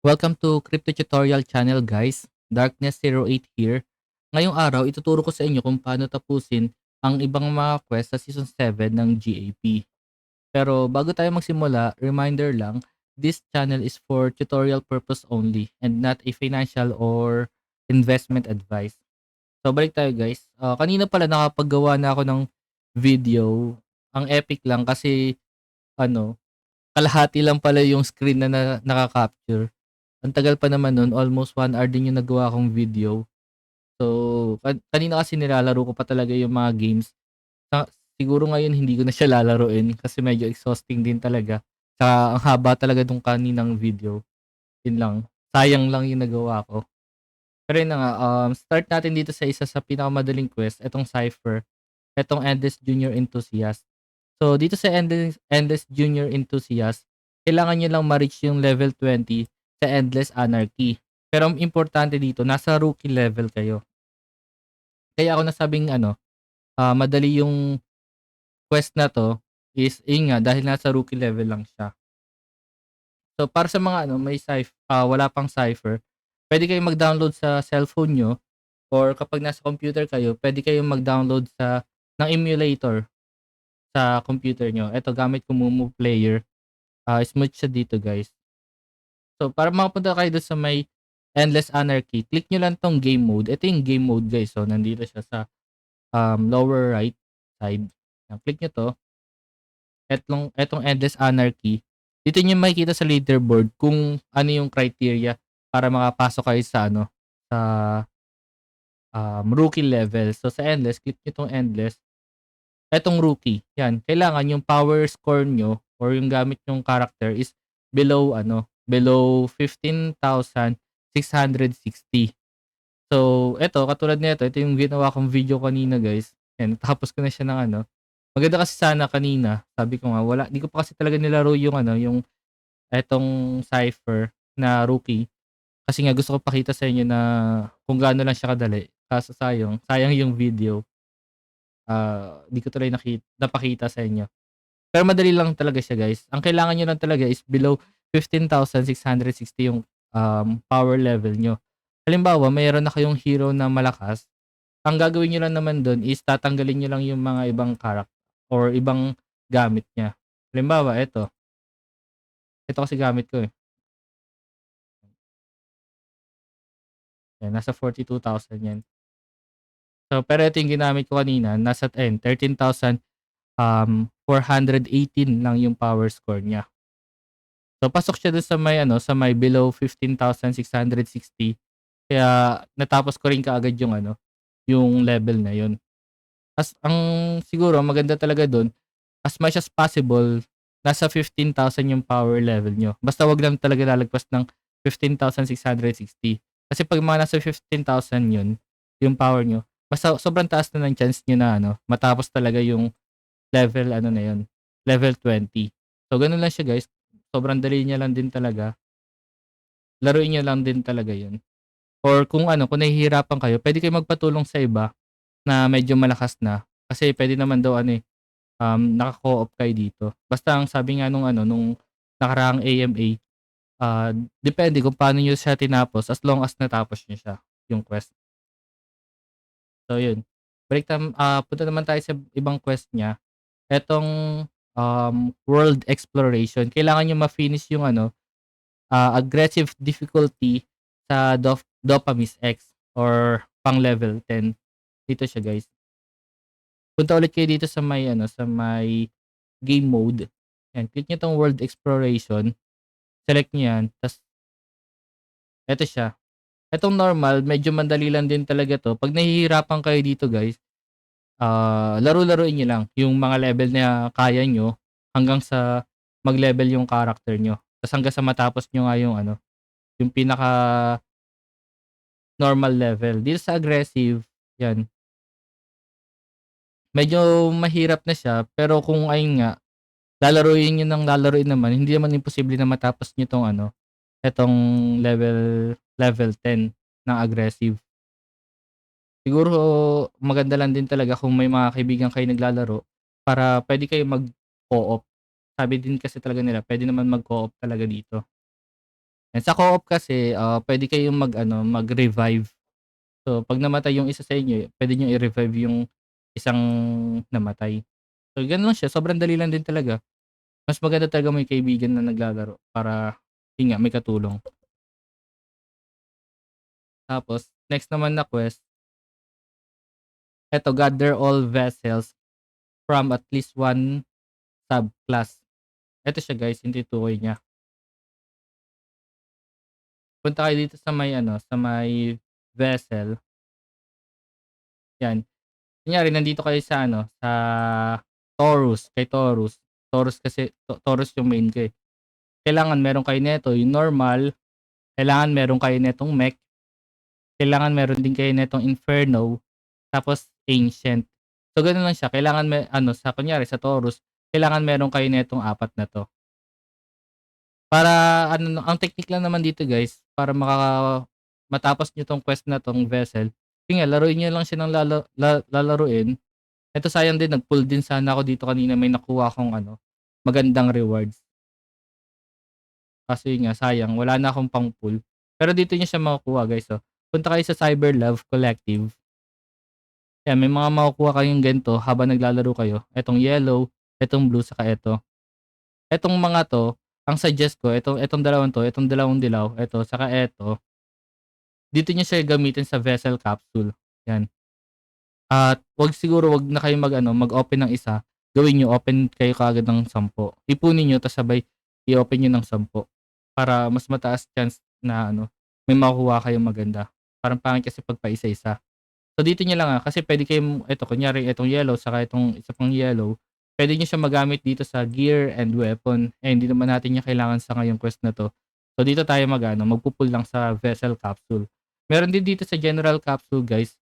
Welcome to Crypto Tutorial Channel guys. Darkness08 here. Ngayong araw, ituturo ko sa inyo kung paano tapusin ang ibang mga quest sa Season 7 ng GAP. Pero bago tayo magsimula, reminder lang, this channel is for tutorial purpose only and not a financial or investment advice. So balik tayo guys. Kanina pala nakapaggawa na ako ng video. Ang epic lang kasi ano, kalahati lang pala yung screen na naka-capture. Ang tagal pa naman nun, almost 1 hour din yung nagawa kong video. So, kanina kasi nilalaro ko pa talaga yung mga games. Sa siguro ngayon hindi ko na siya lalaruin kasi medyo exhausting din talaga. Tsaka ang haba talaga nung kaninang video. Yun lang. Sayang lang yung nagawa ko. Pero yun na nga, start natin dito sa isa sa pinakamadaling quest, etong Cypher, etong Endless Junior Enthusiast. So, dito sa Endless Junior Enthusiast, kailangan nyo lang ma-reach yung level 20 sa Endless Anarchy. Pero ang importante dito, nasa rookie level kayo. Kaya ako nasabing madali yung quest na to is, yun nga, dahil nasa rookie level lang siya. So, para sa mga wala pang Cypher, pwede kayong mag-download sa cellphone nyo or kapag nasa computer kayo, pwede kayong mag-download ng emulator sa computer nyo. Ito, gamit ko Mumu Player. Smooth siya dito guys. So, para makapunta kayo doon sa may Endless Anarchy, click nyo lang tong game mode. Ito yung game mode guys. So, nandito siya sa lower right side. Yan, click nyo to. Etong Endless Anarchy. Dito nyo makikita sa leaderboard kung ano yung criteria para makapasok kayo sa rookie level. So, sa Endless, click nyo tong Endless. Etong rookie, yan, kailangan yung power score nyo or yung gamit yung character is below 15,660. So, eto, katulad nito, ito yung ginawa kong video kanina guys. Yan, tapos ko na siya ng maganda kasi sana kanina, sabi ko nga, di ko pa kasi talaga nilaro yung yung etong Cypher na rookie. Kasi nga gusto ko pakita sa inyo na kung gaano lang siya kadali. Kaso sayang yung video. Di ko tuloy napakita sa inyo. Pero madali lang talaga siya guys. Ang kailangan nyo lang talaga is below 15,660 yung power level nyo. Halimbawa, mayroon na kayong hero na malakas. Ang gagawin nyo lang naman doon is tatanggalin nyo lang yung mga ibang character or ibang gamit niya. Halimbawa, ito. Ito kasi gamit ko eh. Yan, nasa 42,000 yan. So, pero ito yung ginamit ko kanina. Nasa 13,418 lang yung power score niya. So, pasok siya dun sa may below 15,660. Kaya, natapos ko rin kaagad yung level na yun. Ang siguro, maganda talaga dun, as much as possible, nasa 15,000 yung power level nyo. Basta wag lang talaga lalagpas ng 15,660. Kasi pag mga nasa 15,000 yun, yung power nyo, basta sobrang taas na ng chance nyo na matapos talaga yung level 20. So, ganun lang siya guys. Sobrang dali niya lang din talaga. Laruin niyo lang din talaga yun. Or kung nahihirapan kayo, pwede kayo magpatulong sa iba na medyo malakas na. Kasi pwede naman daw naka-co-op kayo dito. Basta ang sabi nga nung nakaraang AMA, depende kung paano niyo siya tinapos as long as natapos niyo siya, yung quest. So yun. Punta naman tayo sa ibang quest niya. Etong world exploration. Kailangan niyo ma-finish yung aggressive difficulty sa Dopamis X or pang level 10. Dito siya guys. Punta ulit kayo dito sa may game mode. Yan, click niyo tong world exploration. Select niyo yan. Tapos, eto siya. Etong normal, medyo madali lang din talaga to. Pag nahihirapan kayo dito guys, laro-laruin niyo lang yung mga level na kaya nyo hanggang sa mag-level yung character nyo. Tapos hanggang sa matapos nyo nga yung pinaka normal level. Dito sa aggressive, yan. Medyo mahirap na siya, pero kung ayun nga, lalaruin niyo ng lalaruin naman, hindi naman imposible na matapos niyo etong level 10 ng aggressive. Siguro maganda lang din talaga kung may mga kaibigan kayo naglalaro para pwede kayo mag-co-op. Sabi din kasi talaga nila, pwede naman mag-co-op talaga dito. And sa co-op kasi, puwede kayong mag-ano, mag-revive. So, 'pag namatay yung isa sa inyo, puwede niyong i-revive yung isang namatay. So, gano'n lang siya, sobrang dali lang din talaga. Mas maganda talaga may kaibigan na naglalaro para, yun nga, may katulong. Tapos next naman na quest, eto gather all vessels from at least one subclass. Eto siya guys, yung tinutukoy niya. Punta kayo dito sa may ano, sa may vessel, 'yan. Kunyari nandito kayo sa ano, sa Taurus, kay Taurus. Taurus kasi Taurus yung main ko, eh. Kailangan meron kayo nito, yung normal, kailangan meron kayo nitong mech, kailangan meron din kayo nitong Inferno, tapos Ancient. So gano'n lang siya, kailangan ano, sa kunyari sa Taurus, kailangan meron kayo nitong 4 na 'to. Para ano, ang technique lang naman dito guys, para matapos niyo 'tong quest na 'tong vessel, yun nga laruin niyo lang siya ng lalaruin. Eto sayang din, nag-pull din sana ako dito kanina, may nakuha akong ano, magandang rewards. Kaso yun nga sayang wala na akong pang-pull. Pero dito niyo siya makukuha guys, oh. Punta kayo sa Cyberlove Collective, yan may mga makukuha kayong ganito habang naglalaro kayo, etong yellow, etong blue, saka eto. Etong mga 'to, ang suggest ko etong dalawang 'to, etong dalawang dilaw, eto saka eto, dito niyo siya gamitin sa vessel capsule, 'yan. At wag na kayong mag-ano, mag-open ng isa, gawin niyo open kayo kaagad ng 10. Ipunin niyo tas sabay i-open niyo ng 10 para mas mataas chance na ano, may makukuha kayong maganda. Parang pangit kasi 'pag paisa-isa. So dito niyo lang, kasi puwede kayong eto kunyari etong yellow saka itong isa pang yellow, puwede niyo siya magamit dito sa gear and weapon, eh, hindi naman natin niya kailangan sa ngayong quest na 'to. So dito tayo mag-aano, magpu-pull lang sa vessel capsule. Meron din dito sa general capsule guys,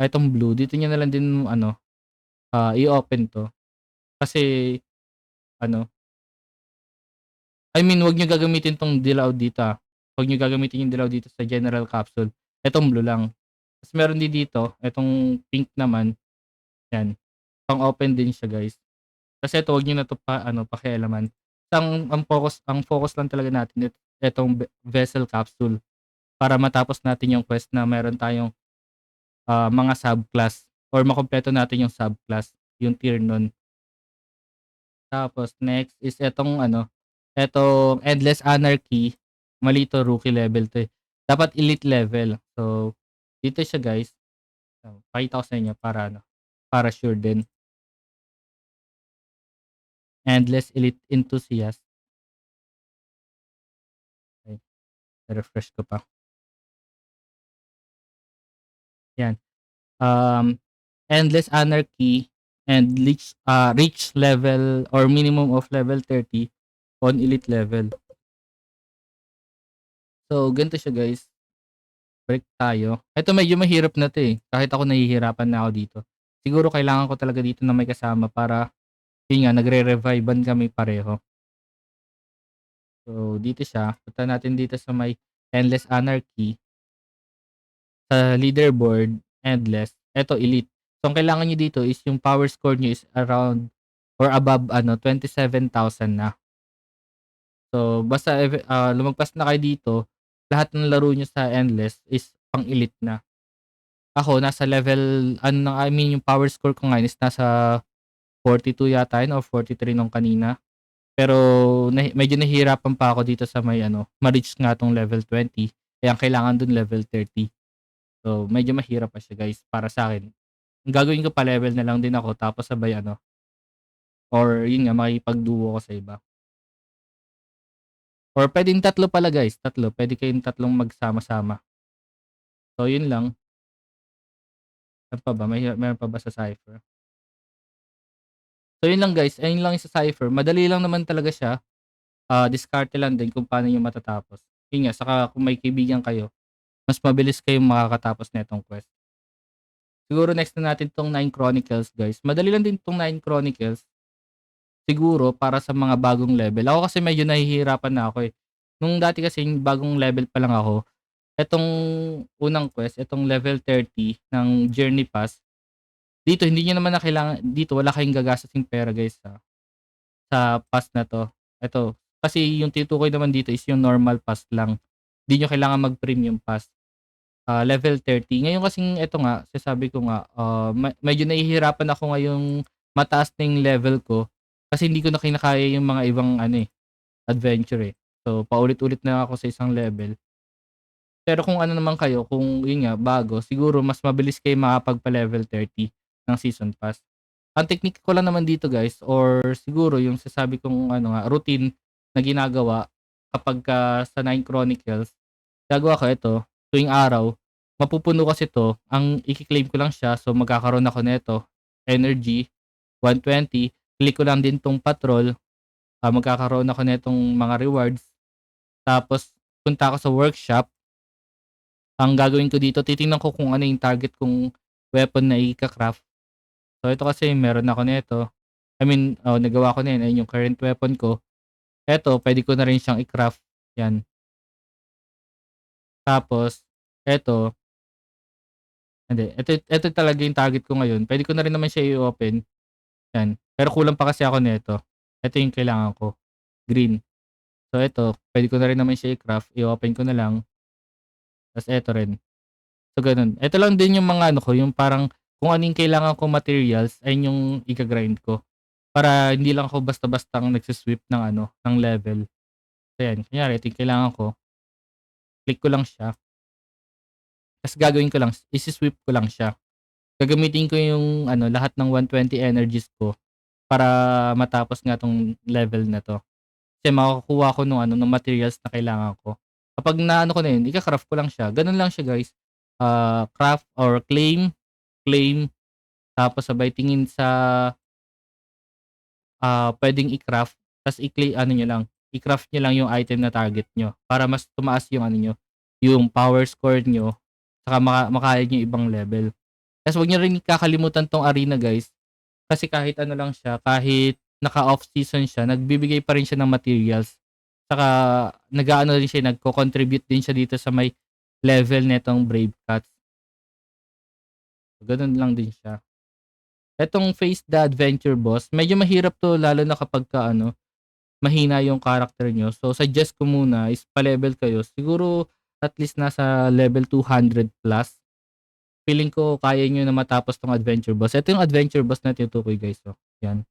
itong blue dito niyo na lang din ano, i-open 'to. Kasi ano, I mean wag niyo gagamitin 'tong dilaw dito, wag niyo gagamitin yung dilaw dito sa general capsule, etong blue lang. Ta's meron din dito, etong pink naman, 'yan. Pang-open din siya guys. Kasi ito 'wag niyo na 'to pakialaman. Ang focus lang talaga natin etong vessel capsule para matapos natin yung quest na meron tayong, mga subclass or makumpleto natin yung subclass, yung tier nun. Tapos next is etong Endless Anarchy, mali 'to, rookie level 'to, eh. Dapat elite level. So, dito siya guys, pakita ko sa inyo para ano, para sure din. Endless Elite Enthusiast, okey, refresh ko pa, 'yan. Endless Anarchy and reach level or minimum of level 30 on elite level. So, ganito siya guys, break tayo. Eto medyo mahirap na 'to, eh, kahit ako nahihirapan na ako dito. Siguro kailangan ko talaga dito na may kasama para yun nga nagre-revive-an kami pareho. So, dito siya, punta natin dito sa may Endless Anarchy, sa leaderboard, Endless, eto elite. So, ang kailangan niyo dito is yung power score niyo is around or above 27,000 na. So, basta lumagpas na kayo dito, lahat ng laro niyo sa Endless is pang-elite na. Ako nasa level I mean yung power score ko ngayon is nasa 42 yata yun or 43 nung kanina. Pero medyo nahihirapan pa ako dito sa may ma-reach nga 'tong level 20, kaya ang kailangan dun level 30. So, medyo mahirap pa siya guys para sa'kin. Ang gagawin ko, pa-level na lang din ako tapos sabay or yun nga makikipag-duo ako sa iba. Or puwedeng tatlo pala guys, tatlo. Puwede kayong tatlong magsama-sama. So yun lang. Ano pa ba, meron pa ba sa Cypher? So yun lang guys, ayun lang yung sa Cypher. Madali lang naman talaga siya. Diskarte lang din kung paano niyo matatapos. Yun nga, saka kung may kaibigan kayo, mas mabilis kayong makakatapos nitong quest. Siguro next na natin 'tong Nine Chronicles guys. Madali lang din 'tong Nine Chronicles. Siguro para sa mga bagong level. Ako kasi medyo nahihirapan na ako, eh. Nung dati kasing bagong level pa lang ako, etong unang quest, etong level 30 ng Journey Pass, dito hindi niyo naman na kailangan, dito wala kayong gagastusing pera guys, sa pass na 'to. Eto, kasi yung tinutukoy naman dito is yung normal pass lang. 'di niyo kailangan mag-premium pass. Level 30. Ngayon kasing eto nga, sasabi ko nga, medyo nahihirapan ako ngayong mataas na yung level ko kasi hindi ko na kinakaya yung mga ibang ano, adventure, eh. So, paulit-ulit na ako sa isang level. Pero kung ano naman kayo, kung yun nga, bago, siguro mas mabilis kayo makapagpa-level 30 ng season pass. Ang technique ko lang naman dito guys or siguro yung sasabi kong ano nga, routine na ginagawa kapagka sa Nine Chronicles, gagawa ko ito, tuwing araw, mapupuno kasi 'to, ang iki-claim ko lang siya, so magkakaroon ako nito, energy, 120, click ko lang din 'tong patrol, magkakaroon ako nitong mga rewards, tapos punta ako sa workshop. Ang gagawin ko dito, titingnan ko kung ano yung target kong weapon na ika-craft. So ito kasi meron ako nito. I mean, nagawa ko na yun, ayun yung current weapon ko. Eto, puwede ko na rin siyang i-craft, 'yan. Tapos eto, hindi, eto talaga yung target ko ngayon. Puwede ko na rin naman siya i-open, 'yan. Pero kulang pa kasi ako nito. Eto yung kailangan ko, green. So eto, puwede ko na rin naman siya i-craft, i-open ko na lang, ta's eto rin. So gano'n. Eto lang din yung mga ano ko, yung parang kung ano yung kailangan kong materials, ayun yung iga-grind ko. Para hindi lang ako basta-bastang nagsi-sweep ng ano, ng level. So yan, kunyari ito yung kailangan ko, click ko lang siya, ta's gagawin ko lang, isi-sweep ko lang siya. Gagamitin ko yung ano, lahat ng 120 energies ko para matapos nga 'tong level na 'to. Kasi makukuha ko nung ano, nung materials na kailangan ko. Kapag naano ko na yun, ika-craft ko lang siya. Gano'n lang siya guys. Craft or claim, claim, tapos sabay tingin sa, puwedeng i-craft ta's ano niyo lang, i-craft niyo lang yung item na target niyo para mas tumaas yung ano niyo, yung power score niyo, saka makaya niyo yung ibang level. Ta's huwag niyo rin kakalimutan 'tong arena guys, kasi kahit ano lang siya, kahit naka-off season siya, nagbibigay pa rin siya ng materials. Saka nag-aano rin siya, nagko-contribute din siya dito sa may level nitong Brave Cats. Gano'n lang din siya. Etong Face the Adventure Boss, medyo mahirap 'to lalo na kapagka ano, mahina yung character niyo. So suggest ko muna is pa-level kayo. Siguro at least nasa level 200 plus. Feeling ko kaya niyo na matapos 'tong Adventure Boss. Ito yung Adventure Boss na tinutukoy guys, oh, 'yan.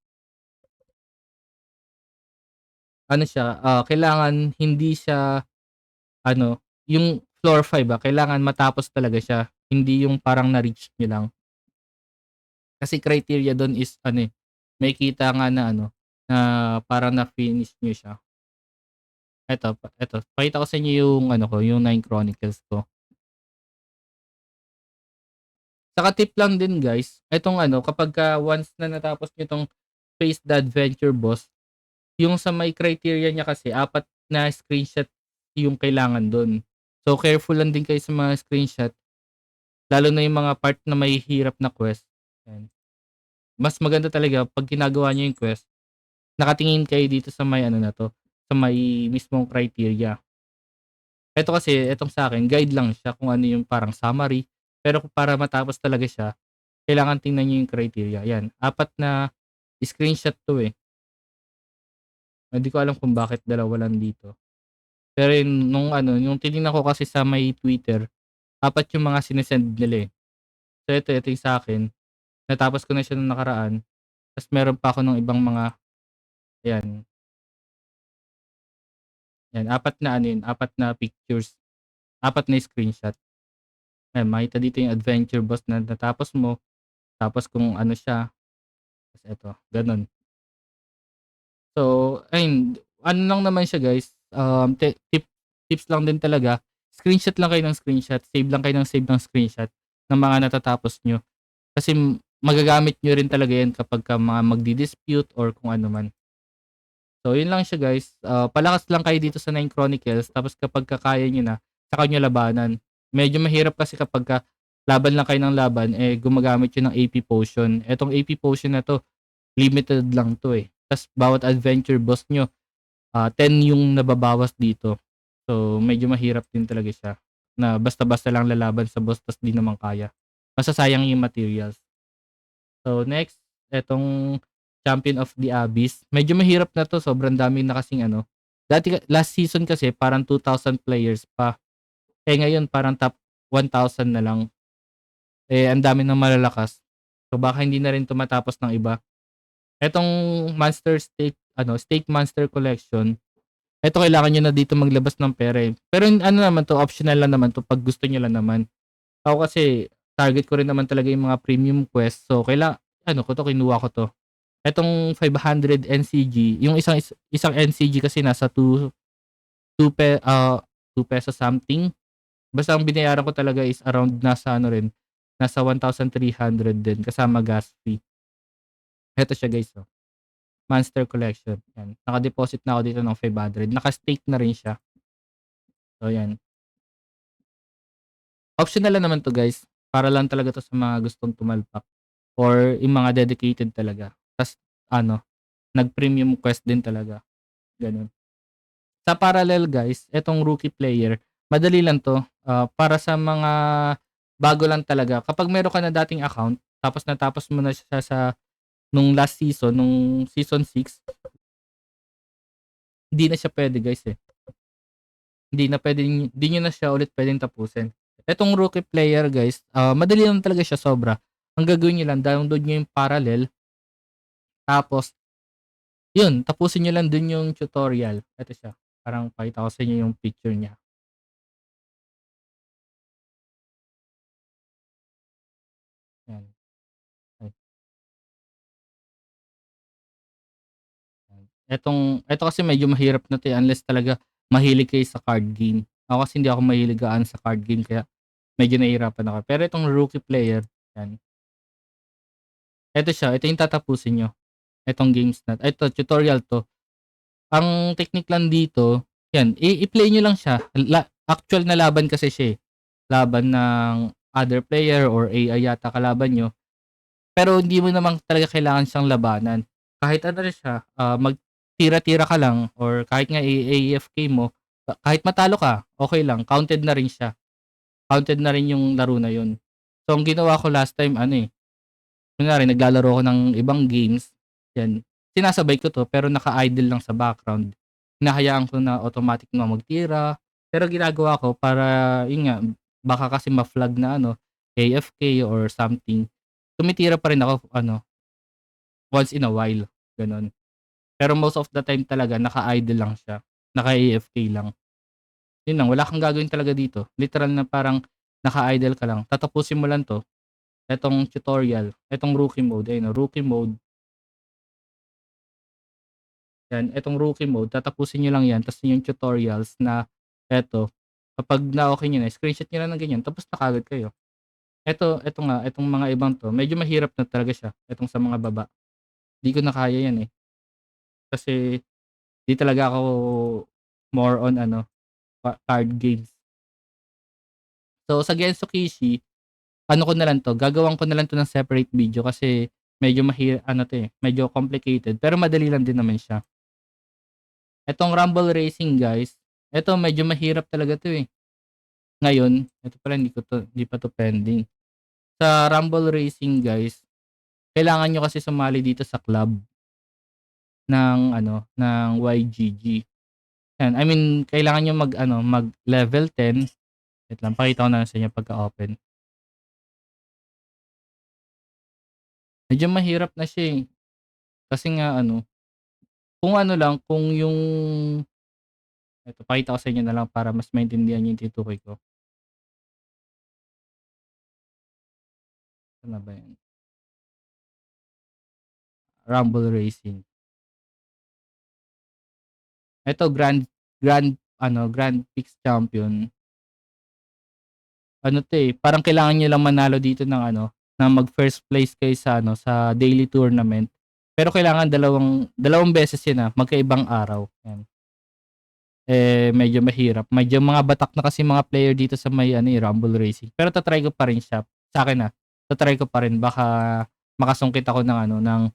Ano siya, kailangan hindi siya ano, yung floor 5, kailangan matapos talaga siya. Hindi yung parang na-reach niyo lang. Kasi criteria dun is ano, makikita nga na ano, na parang na-finish niyo siya. Eto, pakita ko sa inyo yung ano ko, yung Nine Chronicles ko. Saka tip lang din guys, etong ano, kapagka once na natapos niyo 'tong Face the Adventure Boss, yung sa may criteria niya kasi apat na screenshot yung kailangan dun. So careful lang din kayo sa mga screenshot, lalo na yung mga part na mahihirap na quest, yan. Mas maganda talaga 'pag ginagawa niyo yung quest, nakatingin kayo dito sa may ano na 'to, sa may mismong criteria. Eto kasi, etong sa'kin guide lang siya kung ano yung parang summary, pero kung para matapos talaga siya, kailangan tingnan niyo yung criteria, yan. Apat na screenshot 'to, eh. Hindi ko alam kung bakit dalawa lang dito. Pero yun nung ano, yung tinignan ko kasi sa may Twitter, apat yung mga sinesend nila, eh. So ito yung sa'kin, natapos ko na siya nung nakaraan, ta's meron pa ako nung ibang mga ayan, yan apat na ano yun, apat na pictures, apat na screenshot. Ayan makita dito yung adventure boss na natapos mo, tapos kung ano siya, ta's eto, gano'n. So ayun, ano lang naman siya guys, tips lang din talaga, screenshot lang kayo ng screenshot, save lang kayo ng save ng screenshot ng mga natatapos niyo. Kasi magagamit niyo rin talaga yan kapagka mga magdi-dispute or kung ano man. So yun lang siya guys, palakas lang kayo dito sa Nine Chronicles, tapos kapagka kaya niyo na, saka niyo labanan. Medyo mahirap kasi kapagka laban lang kayo ng laban, eh, gumagamit yun ng AP potion. Etong AP potion na 'to, limited lang 'to, eh. Tas bawat adventure boss niyo, 10 yung nababawas dito. So medyo mahirap din talaga siya, na basta-basta lang lalaban sa boss tas 'di naman kaya. Masasayang yung materials. So next, etong Champion of the Abyss. Medyo mahirap na 'to, sobrang dami na kasing ano, dati last season kasi parang 2,000 players pa. Eh, ngayon parang top 1,000 na lang. Eh, ang dami ng malalakas. So, baka hindi na rin 'to matapos ng iba. Etong Monster Stake Stake Monster Collection, eto kailangan niyo na dito maglabas ng pera, eh. Pero ano naman 'to, optional lang naman 'to 'pag gusto niyo lang naman. Ako kasi target ko rin naman talaga yung mga premium quest. So, kinuha ko 'to. Etong 500 NCG, yung isang NCG kasi nasa 2 pesos something. Basta ang binayaran ko talaga is around nasa ano rin, nasa 1,300 din kasama gas fee. Eto siya guys, oh, Monster Collection, 'yan. Naka-deposit na ako dito ng 500, naka-stake na rin siya. So 'yan. Optional lang naman 'to guys, para lang talaga 'to sa mga gustong tumalpak or yung mga dedicated talaga. Tas ano, nag-premium quest din talaga, gano'n. Sa parallel guys, etong rookie player, madali lang 'to, para sa mga bago lang talaga. Kapag meron ka na dating account, tapos natapos mo na siya nung last season, nung season 6, hindi na siya puwede guys, eh. Hindi niyo na siya ulit puwedeng tapusin. Etong rookie player guys, madali lang talaga siya sobra. Ang gagawin niyo lang, download niyo yung parallel, tapos yun, tapusin niyo lang dun yung tutorial. Eto siya, parang pakita ko sa inyo yung picture niya, 'yan. Ay, yan. Eto kasi medyo mahirap na 'to, eh, unless talaga mahilig kayo sa card game. Ako kasi hindi ako mahilig gaano sa card game kaya medyo nahihirapan ako. Pero itong rookie player, 'yan. Ito yung tatapusin niyo, itong games na ito tutorial 'to. Ang technique lang dito, 'yan, i-play niyo lang siya. Actual na laban kasi siya, eh. Laban ng other player or AI yata kalaban niyo. Pero hindi mo naman talaga kailangan siyang labanan. Kahit ano rin siya, magtira-tira ka lang or kahit nga AFK mo, kahit matalo ka, okey lang, counted na rin siya. Counted na rin yung laro na yun. So, ang ginawa ko last time ano, eh, kunwari naglalaro ako ng ibang games, 'yan, sinasabay ko 'to pero naka-idle lang sa background. Hinahayaan ko na automatic na magtira, pero ginagawa ko para yun nga, baka kasi ma-flag na ano, AFK or something, tumitira pa rin ako ano, once in a while, gano'n. Pero most of the time talaga naka-idle lang siya, naka-AFK lang. Yun lang, wala kang gagawin talaga dito, literal na parang naka-idle ka lang, tatapusin mo lang 'to, etong tutorial, etong rookie mode, ayun, oh, rookie mode. 'Yan, etong rookie mode tatapusin niyo lang 'yan ta's yung tutorials na eto, kapag na-okey niyo na, screenshot niyo lang ng ganyan tapos na kaagad kayo. Eto nga, etong mga ibang 'to medyo mahirap na talaga siya, etong sa mga baba. 'Di ko na kaya 'yan, eh, kasi 'di talaga ako more on ano, card games. So, sa Genso-Kishi, ano ko na lang 'to, gagawan ko na lang 'to ng separate video kasi medyo ano 'to, eh, medyo complicated pero madali lang din naman siya. Etong Rumble Racing guys, eto medyo mahirap talaga 'to, eh. Ngayon, eto pala hindi pa 'to pending. Sa Rumble Racing guys, kailangan niyo kasi sumali dito sa club ng YGG. Yan, I mean kailangan niyo mag-level 10. Wait lang, pakita ko na lang sa inyo pagka-open. Medyo mahirap na siya, eh, kasi nga kung ano lang, kung yung eto pakita ko sa inyo na lang para mas maintindihan niyo yung tinutukoy ko. Saan na ba yan? Rumble Racing. Eto Grand Prix Champion. Ano 'to, eh, parang kailangan niyo lang manalo dito ng mag-first place kayo sa daily tournament. Pero kailangan dalawang dalawang beses 'yun, magkaibang araw, 'yan. Eh, medyo mahirap, medyo mga batak na kasi mga player dito sa may Rumble Racing. Pero ta-try ko pa rin siya, sa'kin, ta-try ko pa rin baka makasungkit ako ng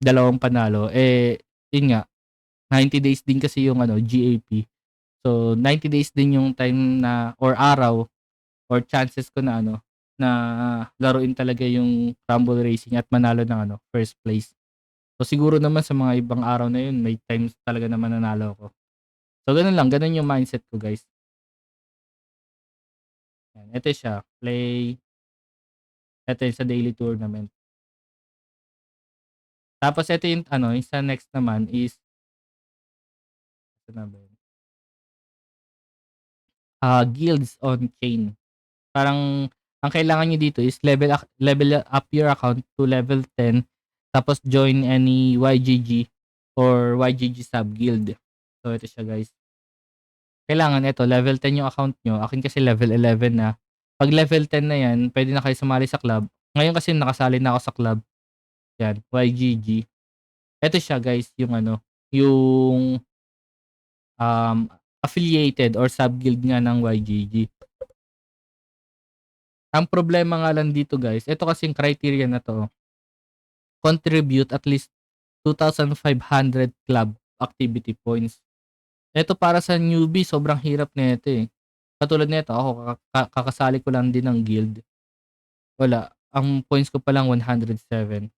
dalawang panalo. Eh, 'yun nga, 90 days din kasi yung GAP. So, 90 days din yung time na or araw or chances ko na laruin talaga yung Rumble Racing at manalo ng first place. So, siguro naman sa mga ibang araw na yun may times talaga na mananalo ako. So, ganun lang, ganun yung mindset ko guys. Ito siya, play. Ito yung sa daily tournament. Tapos ito yung ano, yung sa next naman is, ito na ba yun? Guilds on chain. Parang ang kailangan niyo dito is level up your account to level 10 tapos join any YGG or YGG sub guild. So ito siya guys. Kailangan ito level 10 yung account nyo. Akin kasi level 11 na. Pag level 10 na yan, pwede na kayo sumali sa club. Ngayon kasi nakasali na ako sa club. Yan, YGG. Ito siya guys, yung ano, yung um, affiliated or sub guild nga ng YGG. Ang problema nga lang dito guys, ito kasing criteria na to, contribute at least 2,500 club activity points. Ito para sa newbie, sobrang hirap nito eh. Katulad nito, ako kakasali ko lang din ng guild. Wala, ang points ko pa lang 107.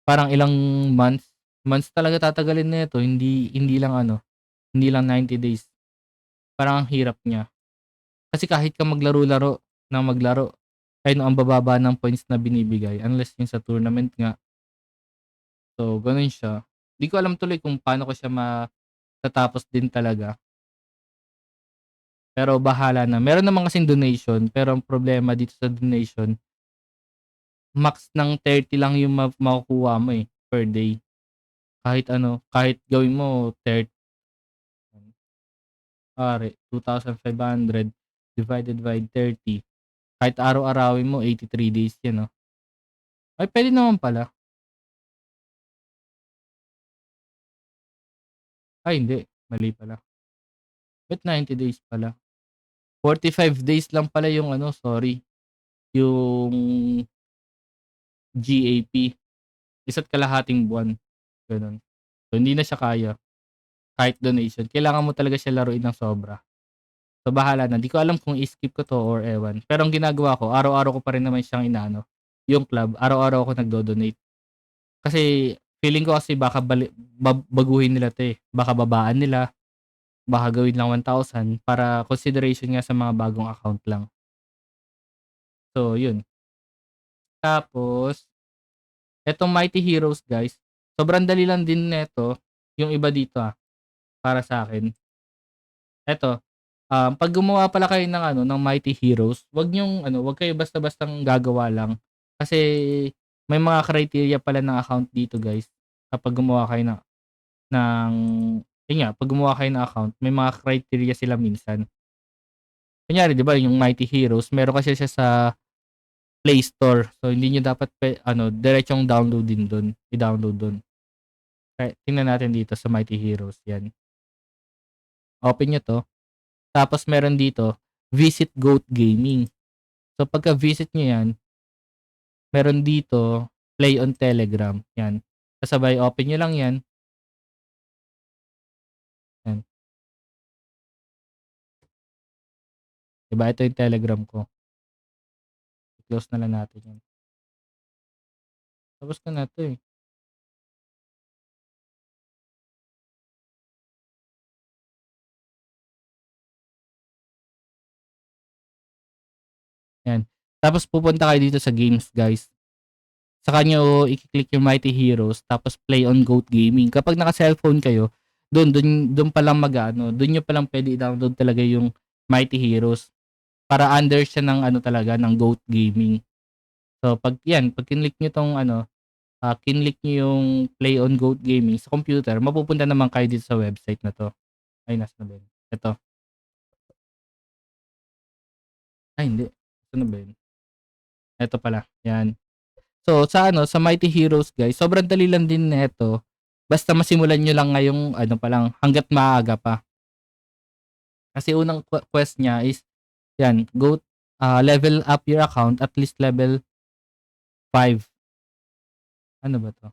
Parang ilang months talaga tatagalin nito, hindi lang ano, hindi lang 90 days. Parang ang hirap niya. Kasi kahit ka maglaro, ay no ang bababa ng points na binibigay unless yung sa tournament nga. So, gano'n siya. Di ko alam tuloy kung paano ko siya matatapos din talaga. Pero bahala na. Meron naman kasing donation, pero ang problema dito sa donation, max ng 30 lang yung makukuha mo eh, per day. Kahit ano, kahit gawin mo 30, pare, 2,500 divided by 30. Kahit araw-arawin mo, 83 days yan, no? Ay, pwede naman pala. Ay, hindi. Mali pala. Ba't 90 days pala? 45 days lang pala yung ano, sorry. Yung GAP. Isa't kalahating buwan. Ganun. So, hindi na siya kaya. Kahit donation. Kailangan mo talaga siya laruin ng sobra. So, bahala na. Di ko alam kung i-skip ko to or ewan. Pero ang ginagawa ko, araw-araw ko pa rin naman siyang inaano. Yung club, araw-araw ako nagdo-donate. Kasi, feeling ko kasi baka baguhin nila to eh. Baka babaan nila. Baka gawin lang 1,000 para consideration nga sa mga bagong account lang. So, yun. Tapos, etong Mighty Heroes guys, sobrang dali lang din neto. Yung iba dito para sa akin. Eto, 'pag gumawa pala kayo ng ano, ng Mighty Heroes, wag kayo basta-bastang gagawa lang. Kasi may mga criteria pala ng account dito guys, kapag gumawa kayo ng yun nga, 'pag gumawa kayo ng account, may mga criteria sila minsan. Kunyari 'di ba yung Mighty Heroes, meron kasi siya sa Play Store. So hindi niyo dapat ano, diretsong downloadin dun, i-download dun. Kaya tingnan natin dito sa Mighty Heroes, 'yan. Open niyo 'to, tapos meron dito, Visit Goat Gaming. So pagka-visit niyo 'yan, meron dito, Play on Telegram, 'yan. Kasabay open niyo lang 'yan, 'yan. 'Di ba ito yung Telegram ko, i-close na lang natin 'yan. Tapos ko na 'to, eh, 'yan. Tapos pupunta kayo dito sa games guys. Saka niyo i-click yung Mighty Heroes tapos Play on Goat Gaming. Kapag naka-cellphone kayo, dun pa lang mag-aano, dun niyo pa lang puwede i-download talaga yung Mighty Heroes. Para under siya ng ano talaga, ng Goat Gaming. So 'pag kinlick niyo 'tong ano, kinlick niyo yung Play on Goat Gaming sa computer, mapupunta naman kayo dito sa website na 'to. Ay, nasaan na ba yun? Ito. Ay hindi, saan na ba yun? Eto pala, 'yan. So sa ano, sa Mighty Heroes guys, sobrang dali lang din nito. Basta masimulan niyo lang ngayong ano pa lang, hangga't maaga pa. Kasi unang quest niya is 'yan, level up your account at least level 5. Ano ba 'to?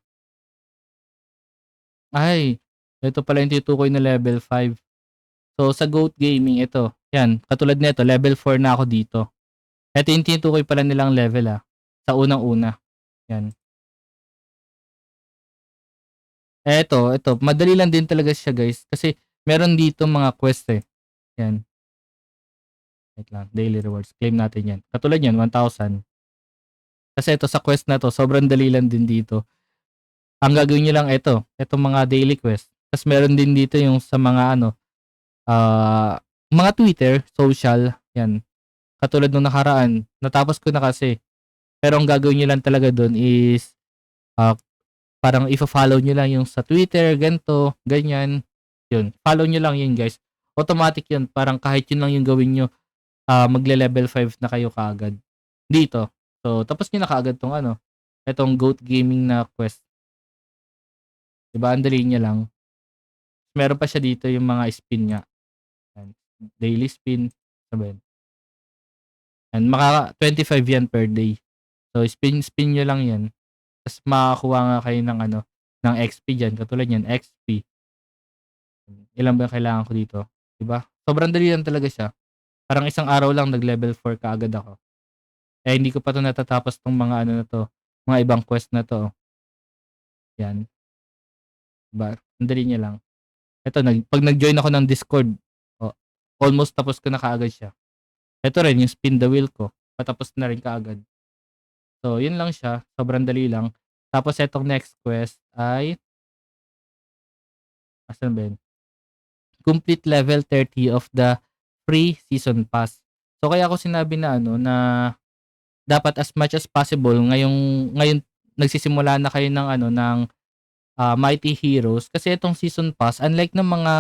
Ay, ito pala yung tinutukoy na level 5. So sa Goat Gaming ito, 'yan, katulad nito level 4 na ako dito. Ito yung tinutukoy pala nilang level, sa unang-una, 'yan. Eto, madali lang din talaga siya guys, kasi meron dito mga quest, eh, 'yan, Wait lang, daily rewards. Claim natin yan. Katulad yan, 1,000. Kasi ito sa quest na to, sobrang dali lang din dito. Ang gagawin nyo lang ito, itong mga daily quest. Tapos meron din dito yung sa mga mga Twitter, social, yan. Katulad nung nakaraan, natapos ko na kasi. Pero ang gagawin nyo lang talaga doon is ah, parang ifa-follow nyo lang yung sa Twitter, ganito, ganyan. Yun, follow nyo lang yun guys. Automatic yun, parang kahit yun lang yung gawin nyo, magle-level 5 na kayo kaagad. Dito. So, tapos nyo na kaagad tong itong Goat Gaming na quest. Diba, ang dali niya lang. Meron pa siya dito yung mga spin nga. Yan. Daily spin. Sabihin. And maka 25 yan per day. So, spin nyo lang yan. Tapos makakuha nga kayo ng ng XP dyan. Katulad yan, XP. Ilan ba yung kailangan ko dito? Diba? Sobrang dali lang talaga siya. Parang isang araw lang nag-level 4 kaagad ako. Eh, hindi ko pa to natatapos tong mga na to. Mga ibang quest na to. Yan. Diba? Ang dali niya lang. Ito, pag nag-join ako ng Discord, oh, almost tapos ko na kaagad siya. Ito rin, yung spin the wheel ko. Patapos na rin kaagad. So, yun lang siya. Sobrang dali lang. Tapos, itong next quest ay, asan ba yun? Complete level 30 of the free season pass. So, kaya ako sinabi na na dapat as much as possible, ngayon nagsisimula na kayo ng ng Mighty Heroes. Kasi itong season pass, unlike ng mga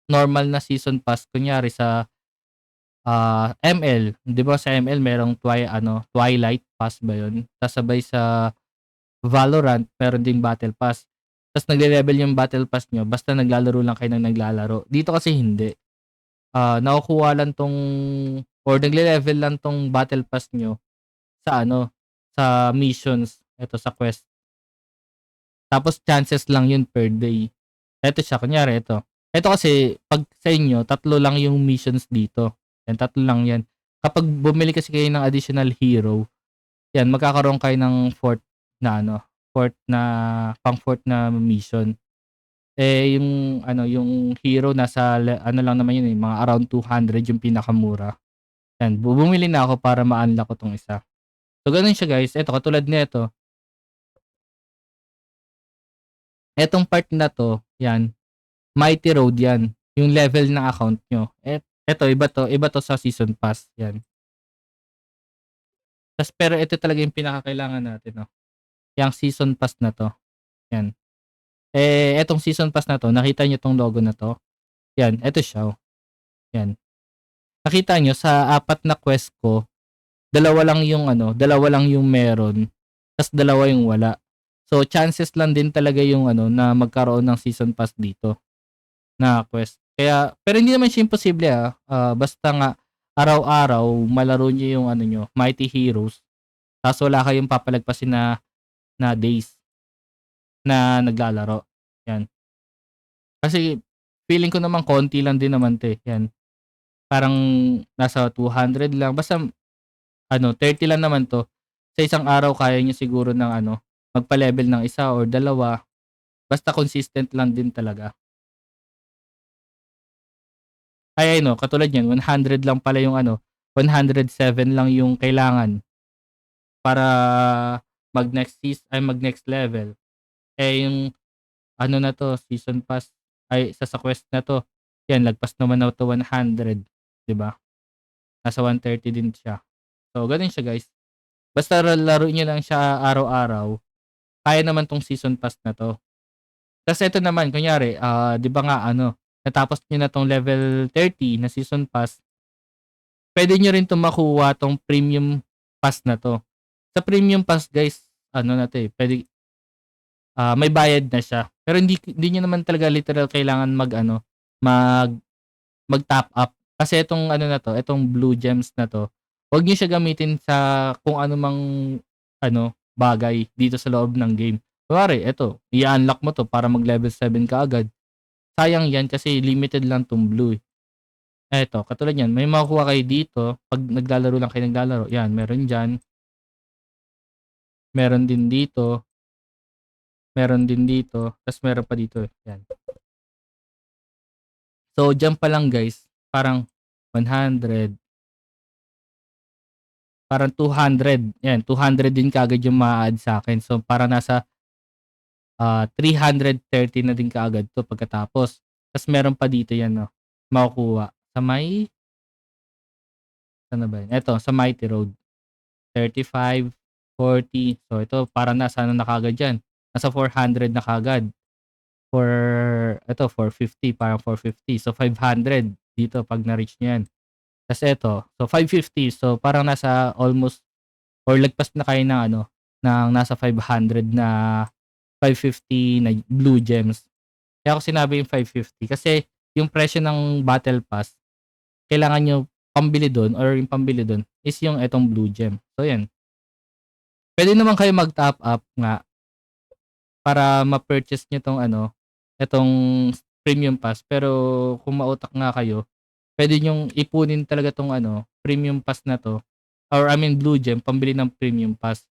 normal na season pass, kunyari sa ML, 'di ba sa ML merong Twilight Pass ba 'yun? Tas sabay sa Valorant meron ding Battle Pass. Tas nagle-level yung Battle Pass niyo basta naglalaro lang kayo ng naglalaro. Dito kasi hindi. Nakukuha lang 'tong or nagle-level lang 'tong Battle Pass niyo sa sa missions, eto sa quest. Tapos chances lang 'yun per day. Eto siya, kunyari ito. Ito kasi 'pag sa inyo, tatlo lang yung missions dito. Yan, tatlo lang yan. Kapag bumili kasi kayo ng additional hero, yan, magkakaroon kayo ng fourth na pang-fourth na mission. Eh, yung hero nasa lang naman yun, eh, mga around 200 yung pinakamura. Yan, bumili na ako para ma-unlock ko 'tong isa. So, gano'n siya guys. Eto, katulad nito, etong part na 'to, yan, Mighty Road yan, yung level ng account nyo. Eto, iba to sa season pass, yan. Pero ito talaga yung pinakakailangan natin, no? Yang season pass na 'to, yan. Eh, etong season pass na 'to, nakita niyo 'tong logo na 'to? Yan, eto siya, oh, yan. Nakita niyo sa 4 na quest ko, dalawa lang yung meron, ta's dalawa yung wala. So, chances lang din talaga yung na magkaroon ng season pass dito na quest. Kaya pero hindi naman siya imposible, basta nga araw-araw malaro niyo yung niyo, Mighty Heroes, ta's wala kayong papalagpasin na days na naglalaro, yan. Kasi feeling ko naman konti lang din naman 'to, eh, yan. Parang nasa 200 lang basta 30 lang naman 'to. Sa isang araw kaya niyo siguro ng magpa-level ng isa or dalawa, basta consistent lang din talaga. Ay ano, katulad niyan 100 lang pala yung 107 lang yung kailangan para mag next level. Eh, yung na 'to, season pass ay sa quest na 'to, yan lagpas naman na 'to 100, 'di ba? Nasa 130 din siya. So, gano'n siya guys. Basta laro niyo lang siya araw-araw, kaya naman 'tong season pass na 'to. Tas ito naman kunyari, 'di ba nga natapos niyo na 'tong level 30 na season pass, puwede niyo rin 'tong makuha 'tong premium pass na 'to. Sa premium pass guys, na 'to, eh, puwede may bayad na siya. Pero hindi niyo naman talaga literal kailangan mag mag-top up. Kasi itong na 'to, itong blue gems na 'to, 'wag niyo siya gamitin sa kung ano mang bagay dito sa loob ng game. Kunwari eto, i-a-unlock mo 'to para mag-level 7 ka agad. Sayang 'yan kasi limited lang 'tong blue, eh. Eto, katulad niyan, may makukuha kayo dito 'pag naglalaro. 'Yan, meron diyan, meron din dito, meron din dito, ta's meron pa dito, eh, 'yan. So, diyan pa lang guys, parang 100. parang 200, yan 200 din kaagad yung maa-add sa'kin. So, parang nasa 330 na din kaagad 'to pagkatapos. Ta's meron pa dito 'yan 'no, makukuha sa may saan na ba 'yan? Eto sa Mighty Road, 35, 40. So ito parang nasa ano na kaagad diyan, nasa 400 na kaagad. For eto 450, parang 450. So 500 dito 'pag na-reach niyo 'yan. Ta's eto, so 550. So parang nasa almost or lagpas na kayo ng ano, ng nasa 500 na 550 na blue gems. Kaya ko sinabi yung 550 kasi yung presyo ng battle pass kailangan niyo pambili dun or yung pambili dun is yung etong blue gem. So yan, puwede naman kayo mag-top up nga para ma-purchase niyo 'tong ano, etong premium pass pero kung mautak nga kayo, puwede niyong ipunin talaga 'tong ano, premium pass na 'to or I mean blue gem pambili ng premium pass.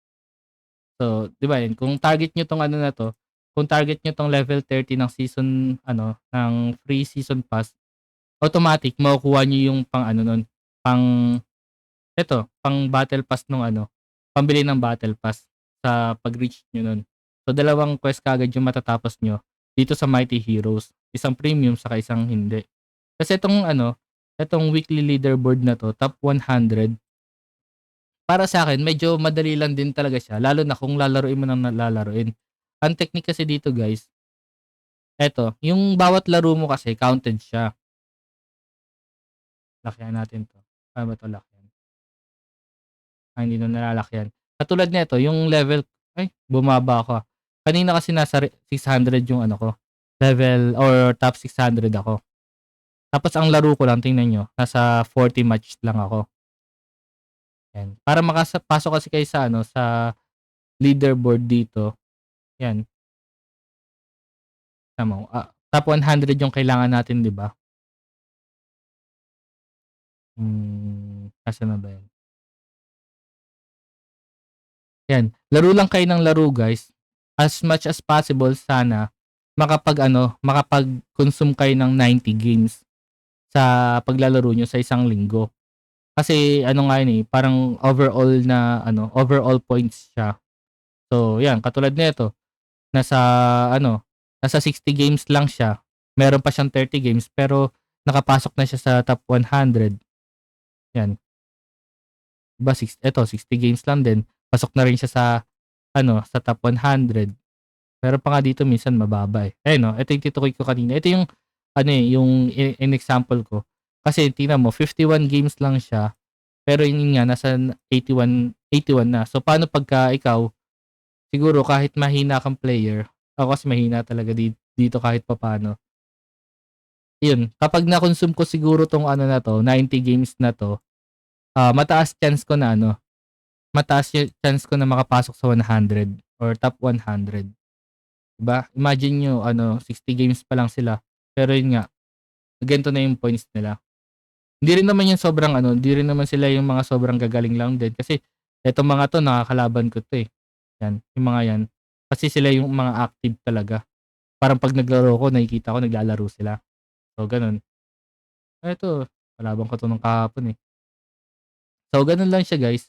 So, 'di ba yun, kung target niyo 'tong ano na 'to, kung target niyo 'tong level 30 ng season ano, ng free season pass, automatic makukuha niyo yung pang ano nun, pang eto, pang battle pass nung ano, pambili ng battle pass sa pag-reach niyo nun. So, dalawang quest kaagad yung matatapos niyo dito sa Mighty Heroes, isang premium saka isang hindi. Kasi itong ano, itong weekly leaderboard na 'to, top 100, para sa'kin medyo madali lang din talaga siya lalo na kung lalaruin mo ng lalaruin. Ang technique kasi dito guys, eto, yung bawat laro mo kasi counted siya. Lakihan natin 'to. Paano ba 'to lakihan? Hindi na nalalakyan. Katulad nito yung level ay bumaba ako, kanina kasi nasa 600 yung ano ko, level or top 600 ako. Tapos ang laro ko lang tingnan niyo nasa 40 match lang ako, 'yan. Para pasok kasi kayo sa ano, sa leaderboard dito, 'yan, tignan mo, top 100 yung kailangan natin 'di ba? Nasaan na ba 'yan? 'Yan, laro lang kayo ng laro guys. As much as possible sana makapag-ano, makapag-consume kayo ng 90 games sa paglalaro niyo sa isang linggo. Kasi ano nga yun, eh, parang overall na ano, overall points siya. So 'yan, katulad nito, nasa ano, nasa 60 games lang siya. Meron pa siyang 30 games pero nakapasok na siya sa top 100, 'yan. 'Di ba eto 60 games lang din, pasok na rin siya sa ano, sa top 100. Meron pa nga dito minsan mababa, eh. Ayun, oh, ito yung tinutukoy ko kanina. Ito yung ano, eh, yung in-example ko. Kasi tingnan mo 51 games lang siya, pero yun nga nasa 81 na. So, paano pagka ikaw siguro kahit mahina kang player, ako kasi mahina talaga dito kahit papaano. Yun, kapag na-consume ko siguro 'tong ano na 'to, 90 games na 'to, mataas chance ko na ano, mataas yung chance ko na makapasok sa 100 or top 100. 'Di ba? Imagine niyo ano, 60 games pa lang sila, pero yun nga, ganito na yung points nila. Hindi rin naman yan sobrang ano, hindi rin naman sila yung mga sobrang gagaling lang din kasi etong mga 'to nakakalaban ko 'to, eh, yan, yung mga yan. Kasi sila yung mga active talaga. Parang 'pag naglaro ako nakikita ko naglalaro sila, so gano'n. Eto, kalaban ko 'to nung kahapon, eh. So gano'n lang siya guys,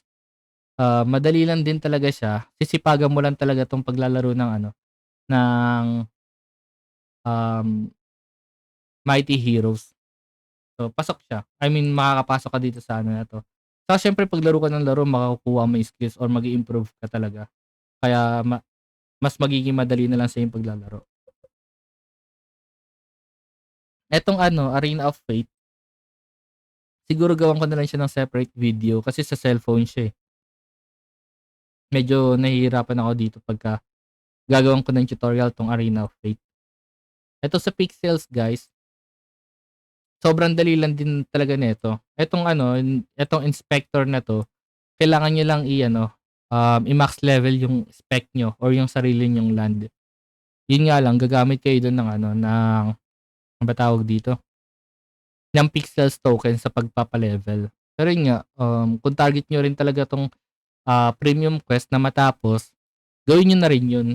madali lang din talaga siya, sisipagan mo lang talaga 'tong paglalaro ng ano, ng, um, Mighty Heroes. So, pasok siya. I mean, makakapasok ka dito sa ano na 'to. Saka siyempre paglaro ka ng laro makukuha mo yung skills or mag-i-improve ka talaga. Kaya mas magiging madali na lang sa'yo yung paglalaro. Etong ano, Arena of Fate, siguro gawan ko na lang siya ng separate video kasi sa cellphone siya, eh. Medyo nahihirapan ako dito pagka gagawan ko ng tutorial 'tong Arena of Fate. Eto sa Pixels guys, sobrang dali lang din talaga nito. Etong ano, etong inspector na 'to, kailangan niyo lang i-ano, i-max level yung spec niyo or yung sarili niyong land. Yun nga lang gagamit kayo dun ng ano, ng ano ba tawag dito, ng pixels token sa pagpapa-level. Pero yun nga, kung target niyo rin talaga 'tong, premium quest na matapos, gawin niyo na rin yun.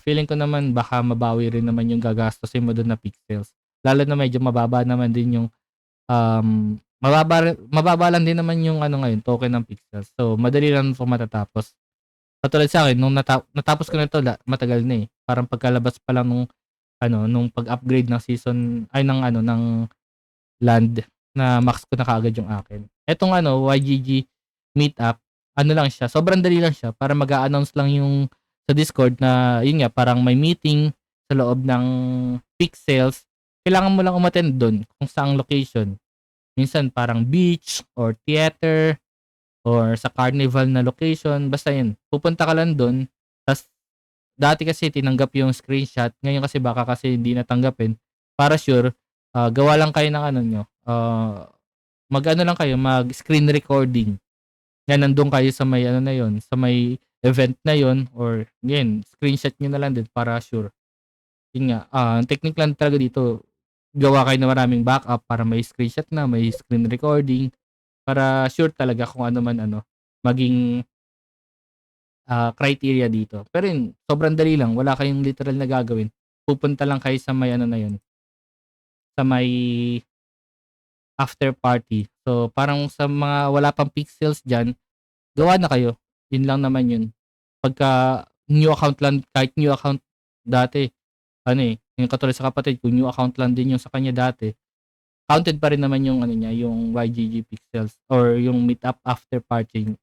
Feeling ko naman baka mabawi rin naman yung gagastusin mo dun na pixels. Lalo na medyo mababa naman din yung, Mababa lang din naman yung ano ngayon, token ng pixels. So, madali lang 'to matatapos. Katulad sa'kin nung natapos ko na 'to matagal na, eh. Parang pagkalabas pa lang nung ano, nung pag-upgrade ng season ay ng ano, ng land na max ko na kaagad yung akin. Etong ano, YGG meetup, ano lang siya, sobrang dali lang siya para mag-a-announce lang yung sa Discord na yun nga, parang may meeting sa loob ng pixels. Kailangan mo lang umattend dun kung saang location. Minsan parang beach or theater or sa carnival na location, basta yun. Pupunta ka lang dun, tas dati kasi tinanggap yung screenshot, ngayon kasi baka kasi hindi natanggapin. Para sure, gawa lang kayo ng ano niyo, mag-ano lang kayo, mag-screen recording. Yan, nandun kayo sa may ano na yun, sa may event na yun or yun, screenshot niyo na lang din para sure. Yun nga, ang technique lang talaga dito, gawa kayo ng maraming backup para may screenshot na, may screen recording, para sure talaga kung ano man ano, maging criteria dito. Pero yun, sobrang dali lang, wala kayong literal na gagawin. Pupunta lang kayo sa may ano na yun, sa may after party. So, parang sa mga wala pang pixels diyan, gawa na kayo. Yun lang naman yun. Pagka new account lang, kahit new account dati, ano eh, yung katulad sa kapatid ko, new account lang din yung sa kanya dati, counted pa rin naman yung ano niya, yung YGG pixels or yung meetup after party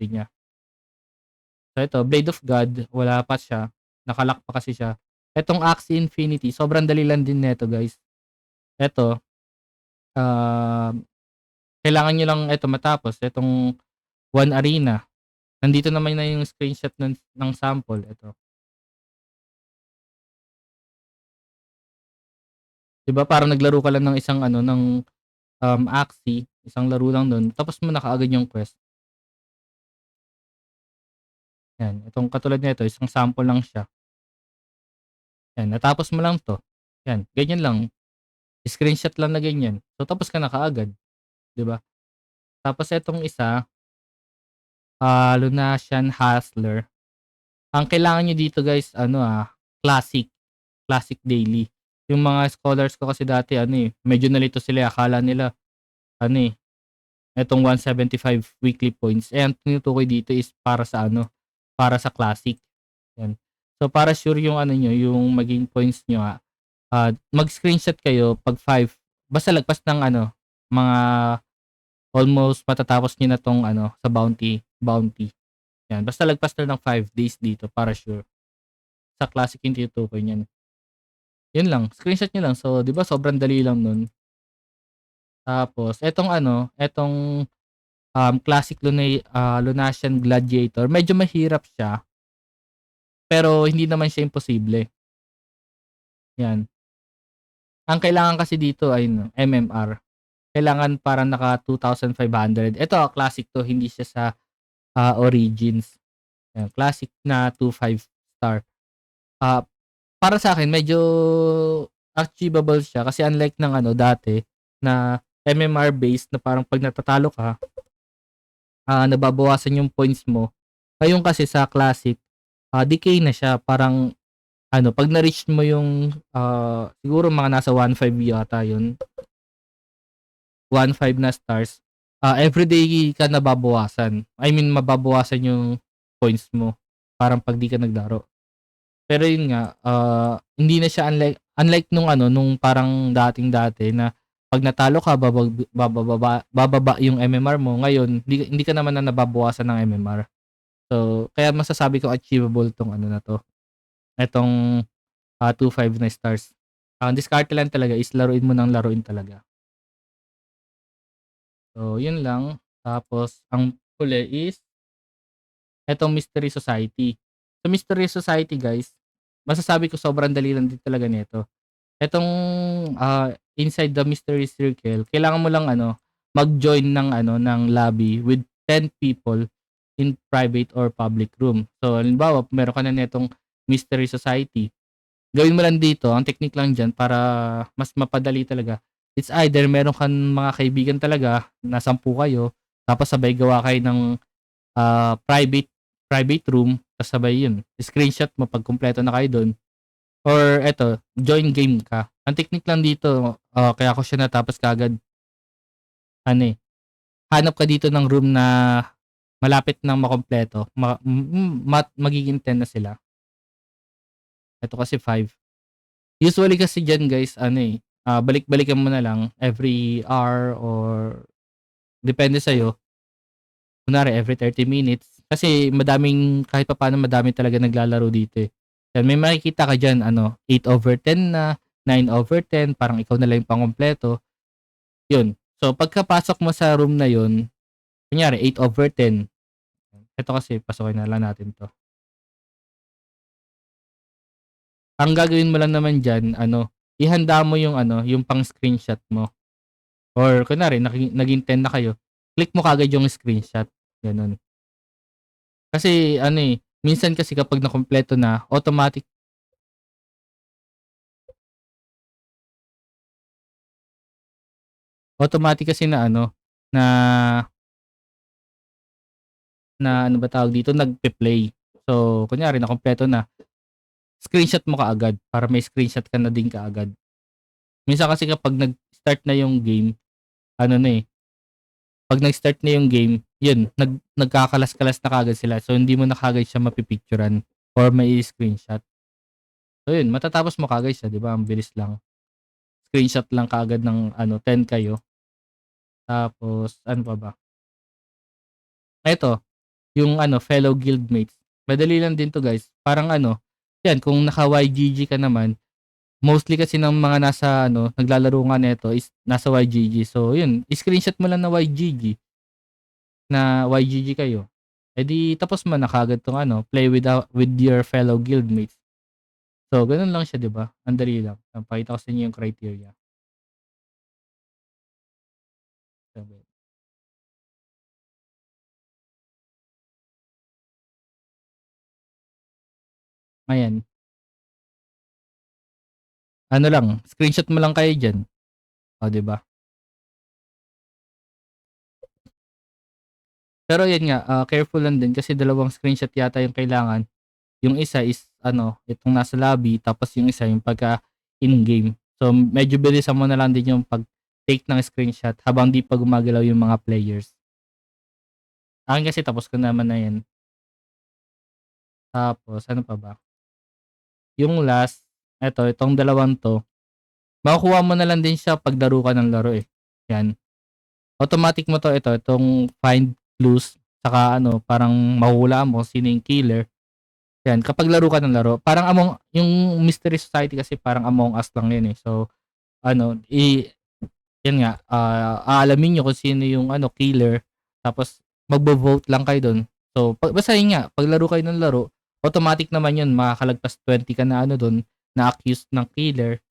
niya. So ito, Blade of God, wala pa siya. Nakalock pa kasi siya. Etong Axie Infinity, sobrang dali lang din nito, guys. Eto, ah, kailangan niyo lang eto matapos, etong One Arena. Nandito naman na yung screenshot ng sample, eto. 'Di ba parang naglaro ka lang ng isang ano, ng Axie, isang laro lang dun, tapos mo na kaagad yung quest. Yan, itong katulad nito, isang sample lang siya. Yan, natapos mo lang 'to. Yan, ganyan lang. Screenshot lang na ganyan. So tapos ka na kaagad, 'di ba? Tapos etong isa, Lunasian Hustler. Ang kailangan niyo dito guys ano, classic, classic daily. Yung mga scholars ko kasi dati ano, eh, medyo nalito sila, akala nila ano, eh, etong 175 weekly points, eh, ang tinutukoy dito is para sa ano, para sa classic, 'yan. So para sure yung ano niyo, yung maging points niyo, mag-screenshot kayo 'pag 5 basta lagpas ng ano, mga almost matatapos niyo na 'tong ano, sa bounty. 'Yan, basta lagpas na ng 5 days dito para sure. Sa classic yung tinutukoy niyan. 'Yun lang, screenshot niyo lang. So, 'di ba sobrang dali lang nun. Tapos etong ano, etong, classic Lunasian Gladiator, medyo mahirap siya, pero hindi naman siya imposible, 'yan. Ang kailangan kasi dito ay ano, MMR. Kailangan parang naka 2,500. Ito, classic 'to, hindi siya sa, Origins. Yan, classic na 2 5 star. Ah, para sa'kin medyo achievable siya kasi unlike ng ano dati na MMR based na parang 'pag natatalo ka, nababawasan yung points mo. Ngayon kasi sa classic, decay na siya. Parang ano 'pag na-reach mo yung, siguro mga nasa 1,500 yata yun, 1,500 na stars, everyday ka nababawasan. I mean mababawasan yung points mo, parang 'pag 'di ka naglaro. Pero yun nga, hindi na siya unlike nung ano, nung parang dating-dati na 'pag natalo ka bababa yung MMR mo, ngayon hindi ka naman na nababawasan ng MMR. So, kaya masasabi ko achievable 'tong ano na 'to, itong, 2,500 na stars. Ang diskarte lang talaga is laruin mo ng laruin talaga. So, yun lang. Tapos ang huli is etong Mystery Society. Sa Mystery Society guys, masasabi ko sobrang dali lang din talaga nito. Etong, inside the mystery circle, kailangan mo lang ano, mag-join ng ano, ng lobby with 10 people in private or public room. So, halimbawa, meron ka na nitong mystery society. Gawin mo lang dito, ang technique lang diyan para mas mapadali talaga. It's either meron kang mga kaibigan talaga na 10 kayo, tapos sabay gawa kayo ng, private private room, tas sabay yun, screenshot mo 'pag kumpleto na kayo dun. Or eto, join game ka. Ang technique lang dito, kaya ko siya natapos kaagad, ano, hanap ka dito ng room na malapit ng makumpleto, magiging 10 na sila. Ito kasi 5. Usually kasi diyan guys balik-balikan mo na lang every hour or depende sa'yo. Kunwari every 30 minutes. Kasi kahit papaano madami talaga naglalaro dito, eh. Yan may makikita ka diyan 8/10 na, 9/10 parang ikaw na lang yung pangkumpleto, yun. So pagkapasok mo sa room na yun, kunyari 8/10, eto kasi pasukin na lang natin 'to. Ang gagawin mo lang naman diyan ihanda mo yung yung pang-screenshot mo or kunwari naging 10 na kayo, click mo kaagad yung screenshot, gano'n. Kasi minsan kasi kapag nakumpleto na, automatic kasi na na na ano ba tawag dito, nagpe-play. So, kunyari nakumpleto na, screenshot mo kaagad para may screenshot ka na din kaagad. Minsan kasi kapag nag-start na yung game, ano na, eh, 'pag nag-start na yung game, yun nagkakalas-kalas na kaagad sila. So, hindi mo na kaagad siya mapipicturan or mai-screenshot. So, yun matatapos mo kaagad siya 'di ba, ang bilis lang. Screenshot lang kaagad ng 10 kayo, tapos ano pa ba? Eto, yung fellow guildmates. Madali lang din 'to guys, parang 'yan kung naka-YGG ka naman, mostly kasi ng mga nasa naglalaro nga nito is nasa YGG. So yun, screenshot mo lang na YGG kayo. Eh di tapos mo na kaagad 'tong play with your fellow guildmates. So gano'n lang siya 'di ba, ang dali lang. Papakita ko sa inyo yung criteria. Sabi ayan, screenshot mo lang kayo diyan, oh 'di ba? Pero yun nga, careful lang din kasi dalawang screenshot yata yung kailangan. Yung isa is itong nasa lobby tapos yung isa yung pagka in-game. So medyo bilisan mo na lang din yung pag-take ng screenshot habang 'di pa gumagalaw yung mga players. Akin kasi tapos ko naman na 'yan. Tapos ano pa ba? Yung last, itong dalawang 'to, makukuha mo na lang din siya 'pag laro ka ng laro, eh. 'Yan. Automatic mo 'to, itong find clues saka parang mahuhulaan mo sino yung killer. 'Yan, kapag laro ka ng laro. Parang yung Mystery Society kasi parang Among Us lang 'yun, eh. So ano, 'yun nga, aalamin niyo kung sino yung killer, tapos magvo-vote lang kayo dun. So, basta yun nga, 'pag laro kayo ng laro, automatic naman yun makakalagpas 20 ka na dun, na accused ng killer.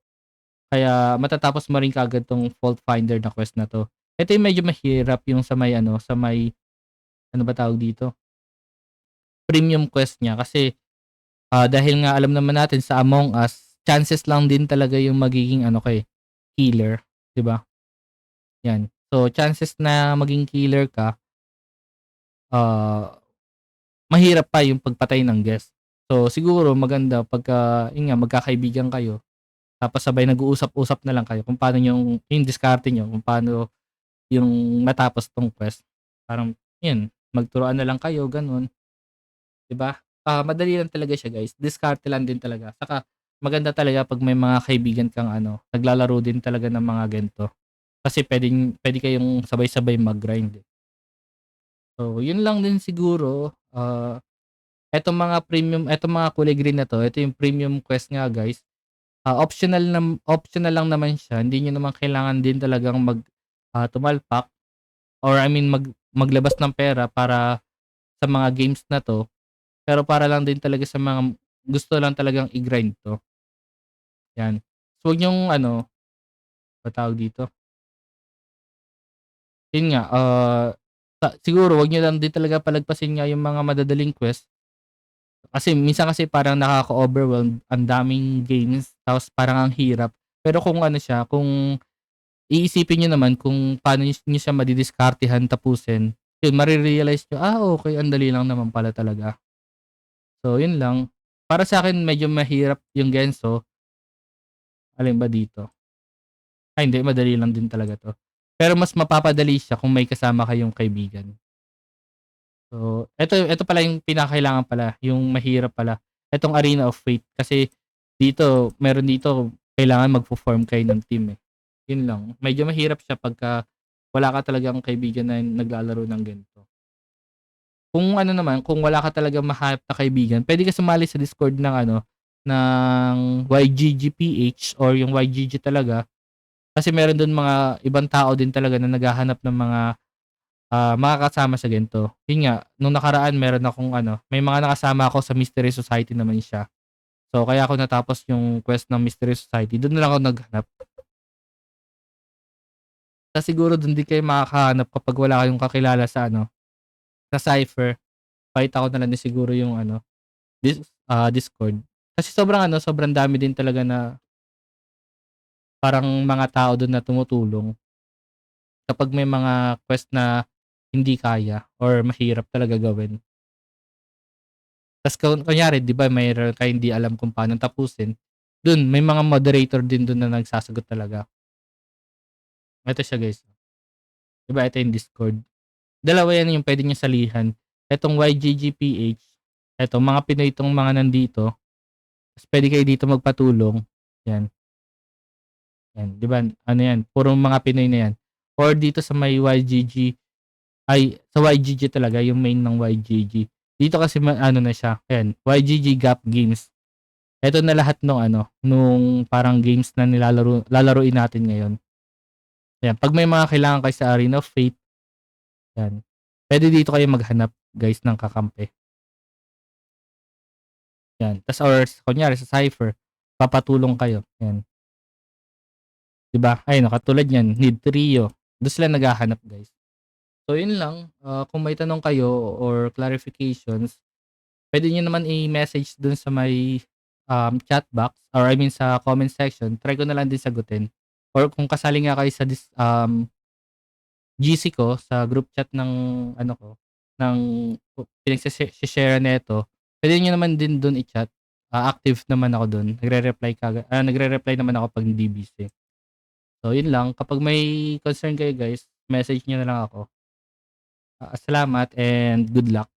Kaya matatapos mo rin kaagad 'tong fault finder na quest na 'to. Ito yung medyo mahirap yung sa may ano ba tawag dito, premium quest niya kasi, dahil nga alam naman natin sa Among Us, chances lang din talaga yung magiging killer, 'di ba? 'Yan. So, chances na maging killer ka, ah, mahirap pa yung pagpatay ng guest. So, siguro maganda pagka yun nga magkakaibigan kayo tapos sabay nag-uusap-usap na lang kayo kung paano yung diskarte niyo, kung paano yung matapos 'tong quest. Parang yun, magturuan na lang kayo gano'n, 'di ba? Madali lang talaga siya guys, diskarte lang din talaga. Saka maganda talaga 'pag may mga kaibigan kang naglalaro din talaga ng mga ganito. Kasi puwede kayong sabay-sabay mag-grind, eh. So, yun lang din siguro, etong mga kulay green na 'to, ito yung premium quest nga guys. Optional lang naman siya, hindi niyo naman kailangan din talagang tumalpak or I mean maglabas ng pera para sa mga games na 'to, pero para lang din talaga sa mga gusto lang talagang i-grind 'to, 'yan. So, wag niyong ba tawag dito, yun nga, siguro wag niyo lang din talaga palagpasin nga yung mga madadaling quest. Kasi minsan kasi parang nakaka-overwhelm, ang daming games tapos parang ang hirap. Pero kung kung iisipin niyo naman kung paano niyo siya madidiskartehan tapusin, yun mare-realize niyo, okey ang dali lang naman pala talaga. So yun lang. Para sa'kin medyo mahirap yung Genso, alin ba dito? Hindi madali lang din talaga 'to. Pero mas mapapadali siya kung may kasama kayong kaibigan. So, eto pala yung pinakakailangan pala, yung mahirap pala, etong Arena of Fate kasi meron dito kailangan magfo-form kayo ng team, eh. Yun lang, medyo mahirap siya pagka wala ka talagang kaibigan na naglalaro ng ganito. Kung ano naman, kung wala ka talagang mahanap na kaibigan, puwede ka sumali sa Discord ng ano, ng YGGPH or yung YGG talaga. Kasi meron dun mga ibang tao din talaga na naghahanap ng mga makakasama sa ganito. Yun nga, nung nakaraan meron akong ano, may mga nakasama ako sa Mystery Society naman siya. So, kaya ako natapos yung quest ng Mystery Society, dun na lang ako naghanap. Tas siguro dun din kayo makakahanap kapag wala kayong kakilala sa ano, sa Cypher. Pakita ko na lang din siguro yung ano, Discord. Kasi sobrang dami din talaga na parang mga tao dun na tumutulong kapag may mga quest na hindi kaya or mahirap talaga gawin. Tas kunyari 'di ba mayroon kayong hindi alam kung paano tapusin, dun may mga moderator din dun na nagsasagot talaga. Eto siya guys, 'di ba ito yung Discord. Dalawa yan yung puwede niyong salihan. Etong YGGPH, eto mga Pinoy 'tong mga nandito, tas puwede kayo dito magpatulong, yan, yan 'di ba ano yan, purong mga Pinoy na yan. Or dito sa may YGG sa YGG talaga yung main ng YGG. Dito kasi ano na siya, ayan, YGG Gap Games. Eto na lahat nung ano, nung parang games na lalaruin natin ngayon. Ayan, 'pag may mga kailangan kayo sa Arena of Fate, yan, puwede dito kayo maghanap guys ng kakampi, yan. Tas or kunyari sa Cypher, papatulong kayo, yan, 'di ba? Ayun, katulad niyan, need trio, dun sila naghahanap guys. So yun lang, kung may tanong kayo or clarifications, puwede niyo naman i-message dun sa may, chat box or I mean sa comment section, try ko na lang din sagutin. Or kung kasali nga kayo sa GC ko, sa group chat ng ano ko, ng share nito, puwede niyo naman din dun i-chat. Active naman ako dun, nagre-reply naman ako 'pag hindi busy. So yun lang, kapag may concern kayo guys, message niyo na lang ako. Salamat and good luck.